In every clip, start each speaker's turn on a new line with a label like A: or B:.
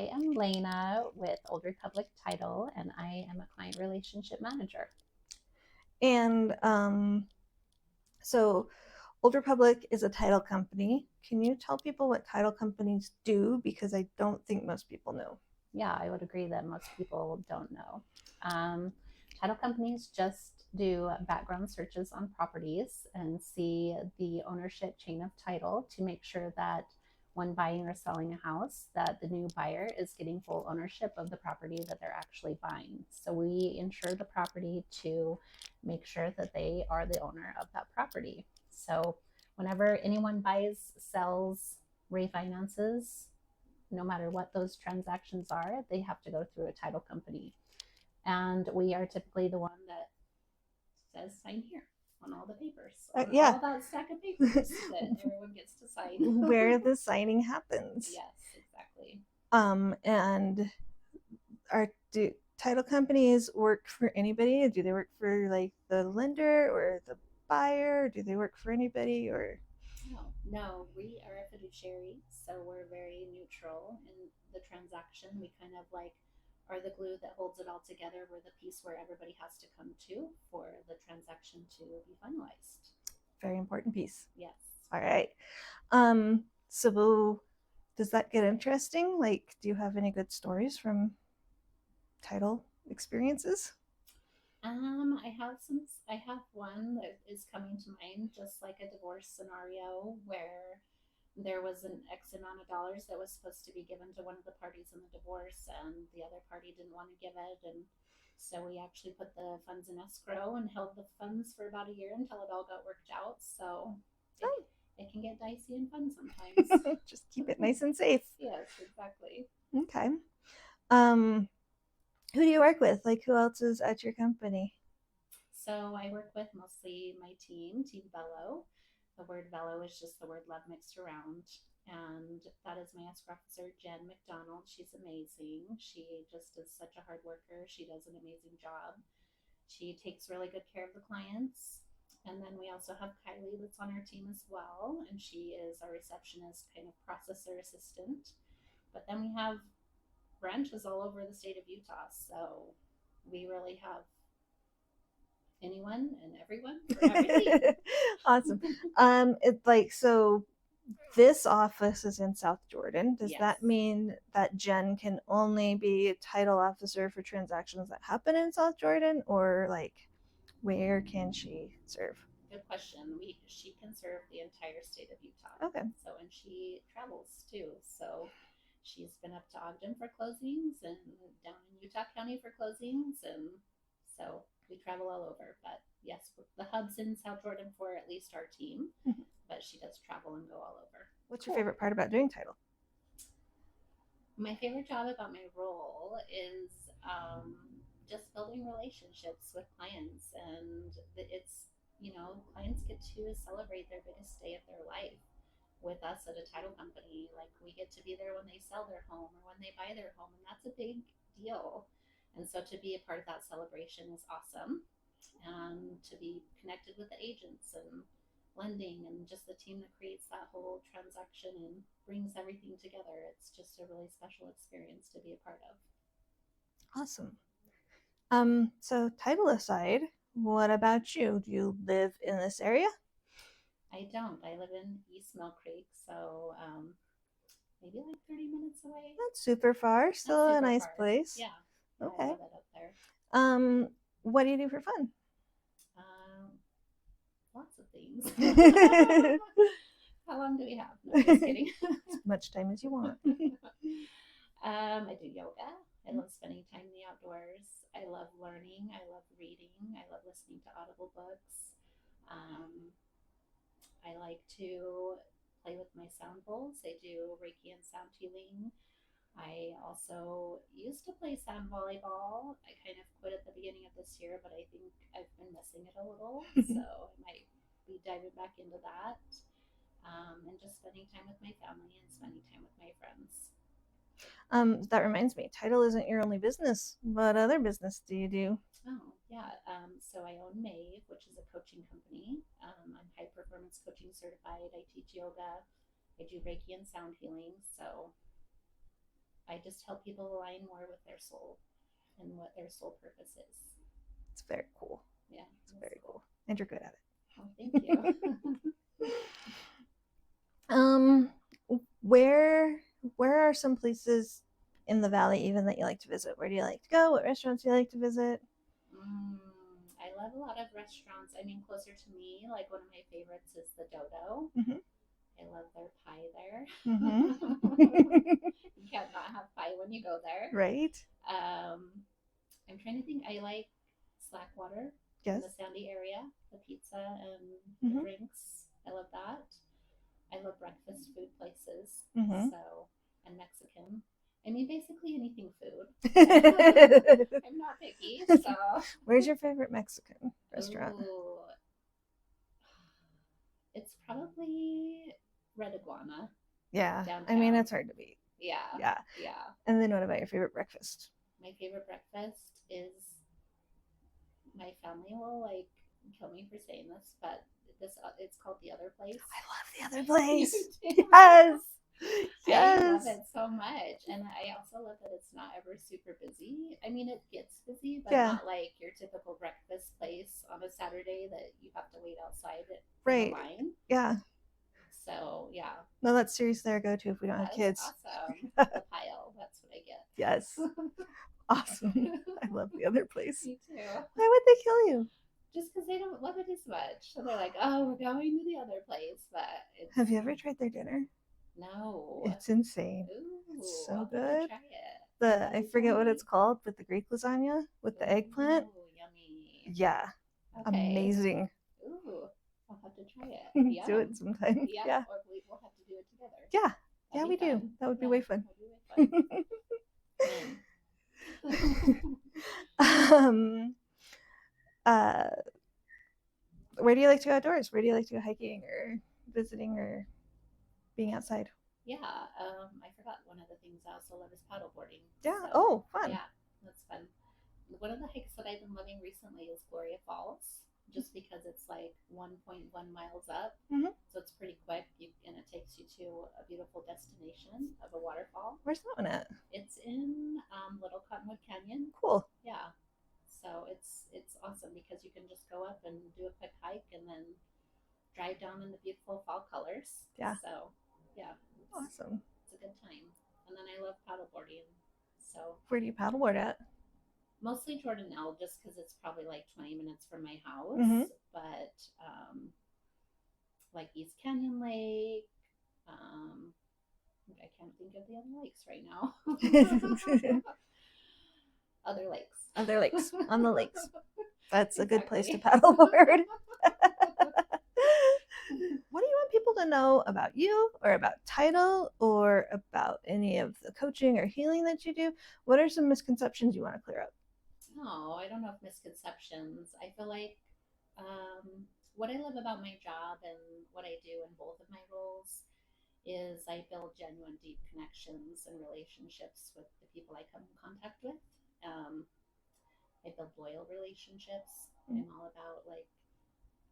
A: I am Laena with Old Republic Title, and I am a client relationship manager.
B: And so Old Republic is a title company. Can you tell people what title companies do? Because I don't think most people know.
A: Yeah, I would agree that most people don't know. Um, Title companies just do background searches on properties and see the ownership chain of title to make sure that when buying or selling a house, that the new buyer is getting full ownership of the property that they're actually buying. So we insure the property to make sure that they are the owner of that property. So whenever anyone buys, sells, refinances, no matter what those transactions are, they have to go through a title company. And we are typically the one that says sign here on all the papers, on
B: Yeah.
A: all that stack of papers that everyone gets to sign.
B: Where the signing happens.
A: Yes, exactly.
B: And do title companies work for anybody? Do they work for like the lender or the buyer? Do they work for anybody or?
A: No, we are a fiduciary, so we're very neutral in the transaction. We kind of like are the glue that holds it all together. We're the piece where everybody has to come to for the transaction to be finalized.
B: Very important piece.
A: Yes.
B: All right. So does that get interesting? Like, do you have any good stories from title experiences?
A: I have one that is coming to mind, just like a divorce scenario where there was an X amount of dollars that was supposed to be given to one of the parties in the divorce, and the other party didn't want to give it, and so we actually put the funds in escrow and held the funds for about a year until it all got worked out. So it,
B: Oh.
A: it can get dicey and fun sometimes.
B: Just keep it nice and safe.
A: Yes, exactly.
B: Okay. Um, who do you work with? Like, who else is at your company?
A: So I work with mostly my Team Bellow. The word Bellow is just the word love mixed around. And that is my escrow officer, Jen McDonald. She's amazing. She just is such a hard worker. She does an amazing job. She takes really good care of the clients. And then we also have Kylie that's on our team as well. And she is our receptionist, kind of processor assistant. But then we have branches all over the state of Utah. So we really have anyone and everyone for everything.
B: Awesome. It's like so. This office is in South Jordan. Does
A: Yes.
B: that mean that Jen can only be a title officer for transactions that happen in South Jordan, or like where can she serve?
A: Good question. She can serve the entire state of Utah.
B: Okay.
A: So and she travels too. So she's been up to Ogden for closings and down in Utah County for closings, and so we travel all over. But yes, the hub's in South Jordan for at least our team, but she does travel and go all over.
B: What's your favorite part about doing title?
A: My favorite job about my role is just building relationships with clients, and it's clients get to celebrate their biggest day of their life with us at a title company. Like we get to be there when they sell their home or when they buy their home, and that's a big deal. And so to be a part of that celebration is awesome, and to be connected with the agents and lending and just the team that creates that whole transaction and brings everything together. It's just a really special experience to be a part of.
B: Awesome. So title aside, what about you? Do you live in this area?
A: I don't. I live in East Mill Creek, so maybe like 30 minutes away.
B: Not super far. Still
A: Not
B: a
A: super
B: nice
A: far.
B: place.
A: Yeah.
B: Okay.
A: I love it up there.
B: What do you do for fun?
A: Lots of things. How long do we have? No, just kidding.
B: As much time as you want.
A: I do yoga. I love spending time in the outdoors. I love learning. I love reading. I love listening to audible books. I like to play with my sound bowls. I do Reiki and sound healing. I also used to play sound volleyball. I kind of quit at the beginning of this year, but I think I've been missing it a little. So I might be diving back into that. And just spending time with my family and spending time with my friends.
B: That reminds me, title isn't your only business. What other business do you do?
A: Oh, yeah. So I own Maeve, which is a coaching company. I'm high performance coaching certified. I teach yoga. I do Reiki and sound healing. So I just help people align more with their soul and what their soul purpose is.
B: It's very cool.
A: Yeah,
B: it's very cool. And you're good at it.
A: Oh, thank you.
B: Where are some places in the valley even that you like to visit? Where do you like to go? What restaurants do you like to visit?
A: I love a lot of restaurants. I mean, closer to me, like one of my favorites is the Dodo.
B: Mm-hmm.
A: I love their pie there.
B: Mm-hmm.
A: You can't not have pie when you go there.
B: Right.
A: I'm trying to think. I like Slackwater in
B: Yes.
A: the Sandy area, the pizza and
B: Mm-hmm.
A: the drinks. I love that. I love breakfast food places.
B: Mm-hmm.
A: So, and Mexican. I mean, basically anything food. I'm not picky. So,
B: where's your favorite Mexican restaurant?
A: Ooh, it's probably Red Iguana.
B: Yeah.
A: Downtown.
B: I mean, it's hard to beat.
A: Yeah.
B: Yeah.
A: Yeah.
B: And then what about your favorite breakfast?
A: My favorite breakfast is, my family will like kill me for saying this, but it's called The Other Place.
B: I love The Other Place.
A: Yes.
B: Yes.
A: I love it so much. And I also love that it's not ever super busy. I mean, it gets busy, but not like your typical breakfast place on a Saturday that you have to wait outside in the line.
B: Yeah.
A: So, yeah.
B: No, that's seriously our go-to if we don't have kids.
A: Awesome. The pile. That's what I get.
B: Yes. Awesome. I love The Other Place.
A: Me too.
B: Why would they kill you?
A: Just because they don't love it as much. So they're like, oh, we're going to the other place. But
B: have you ever tried their dinner?
A: No.
B: It's insane.
A: Ooh,
B: it's so
A: I'll
B: good.
A: Try it.
B: I forget what it's called, but the Greek lasagna with the eggplant.
A: Ooh, yummy.
B: Yeah. Okay. Amazing.
A: Ooh, I'll have to try it.
B: Do it sometime.
A: Yeah. Or we'll have to do it together.
B: Yeah. Yeah, we do. That would be way fun. Where do you like to go outdoors? Where do you like to go hiking or visiting or being outside?
A: Yeah, I forgot one of the things I also love is paddleboarding.
B: Yeah. So, fun.
A: Yeah, that's fun. One of the hikes that I've been loving recently is Gloria Falls, just because it's like 1.1 miles up.
B: Mm-hmm.
A: So it's pretty quick, and it takes you to a beautiful destination of a waterfall.
B: Where's that one at?
A: It's in Little Cottonwood Canyon.
B: Cool.
A: Yeah. So it's awesome because you can just go up and do a quick hike and then drive down in the beautiful fall colors.
B: Yeah.
A: So, yeah.
B: Awesome.
A: It's a good time. And then I love paddleboarding. So
B: where do you paddleboard at?
A: Mostly Jordanelle, just because it's probably like 20 minutes from my house.
B: Mm-hmm.
A: But like East Canyon Lake. I can't think of the other lakes right now. Other lakes
B: on the lakes. That's exactly. A good place to paddleboard. What do you want people to know about you or about Tidal or about any of the coaching or healing that you do? What are some misconceptions you want to clear up?
A: No, I don't know if misconceptions. I feel like what I love about my job and what I do in both of my roles is I build genuine, deep connections and relationships with the people I come in contact with. I build loyal relationships. I'm all about like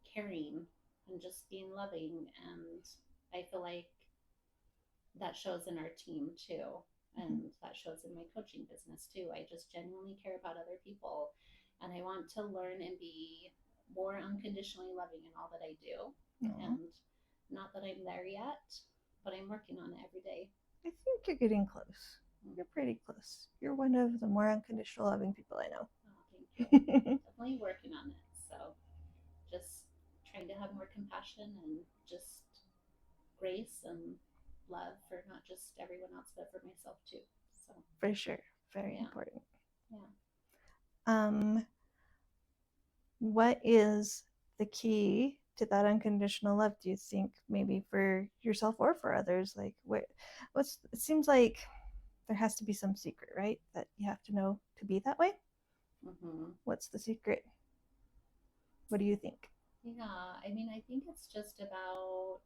A: caring and just being loving, and I feel like that shows in our team too, and that shows in my coaching business too. I just genuinely care about other people, and I want to learn and be more unconditionally loving in all that I do. And not that I'm there yet, but I'm working on it every day.
B: I think you're getting close. You're pretty close. You're one of the more unconditional loving people I know.
A: Oh, thank you. Definitely working on it. So just trying to have more compassion and just grace and love for not just everyone else, but for myself too. So
B: for sure. Very important.
A: Yeah.
B: What is the key to that unconditional love, do you think, maybe for yourself or for others? Like it seems like there has to be some secret, right? That you have to know to be that way.
A: Mm-hmm.
B: What's the secret? What do you think?
A: Yeah, I mean, I think it's just about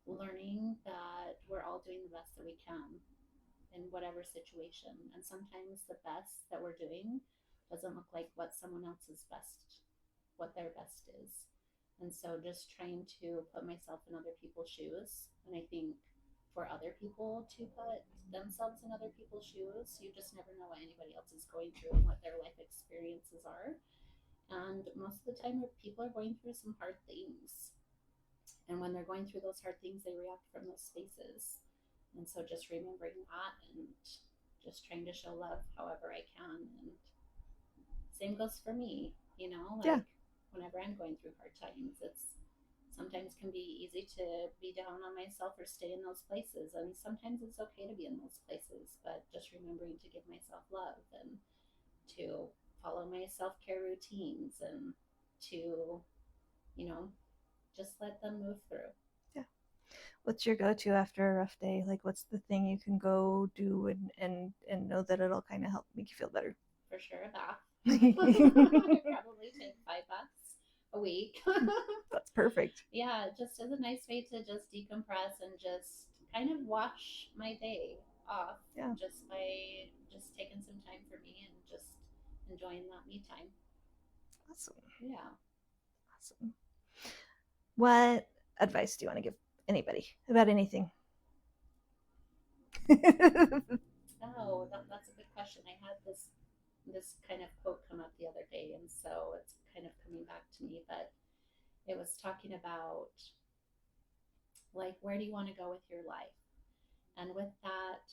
A: learning that we're all doing the best that we can in whatever situation. And sometimes the best that we're doing doesn't look like what someone else's best, what their best is. And so just trying to put myself in other people's shoes. And I think for other people to put themselves in other people's shoes. You just never know what anybody else is going through and what their life experiences are. And most of the time, people are going through some hard things. And when they're going through those hard things, they react from those spaces. And so just remembering that and just trying to show love however I can. And same goes for me,
B: Yeah.
A: like whenever I'm going through hard times, it's sometimes can be easy to be down on myself or stay in those places. And sometimes it's okay to be in those places, but just remembering to give myself love and to follow my self care routines and to, you know, just let them move through.
B: Yeah. What's your go-to after a rough day? Like, what's the thing you can go do and know that it'll kind of help make you feel better?
A: For sure, a bath. I probably take 5 baths a week.
B: That's perfect.
A: Yeah, just as a nice way to just decompress and just kind of wash my day off.
B: Yeah.
A: Just by just taking some time for me and just enjoying that me time.
B: Awesome.
A: Yeah.
B: Awesome. What advice do you want to give anybody about anything?
A: Oh, that's a good question. I had this kind of quote come up the other day, and so it's kind of coming back to me. But it was talking about like where do you want to go with your life, and with that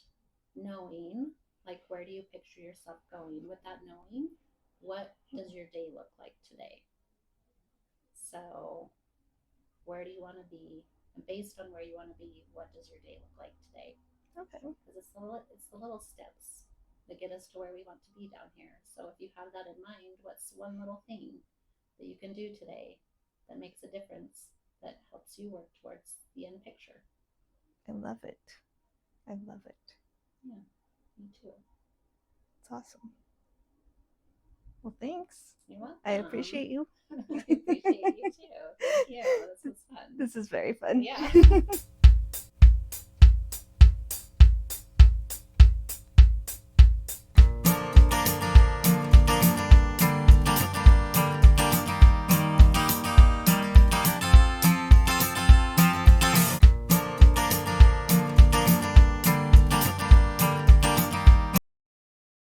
A: knowing, like where do you picture yourself going? With that knowing, what does your day look like today? So where do you want to be? And based on where you want to be, what does your day look like today?
B: Okay.
A: Because it's the little steps that get us to where we want to be down here. So if you have that in mind, what's one little thing that you can do today that makes a difference, that helps you work towards the end picture?
B: I love it. I love it.
A: Yeah, me too.
B: It's awesome. Well, thanks.
A: You're welcome.
B: I appreciate you.
A: I appreciate you too. Thank you. This was fun.
B: This is very fun.
A: Yeah.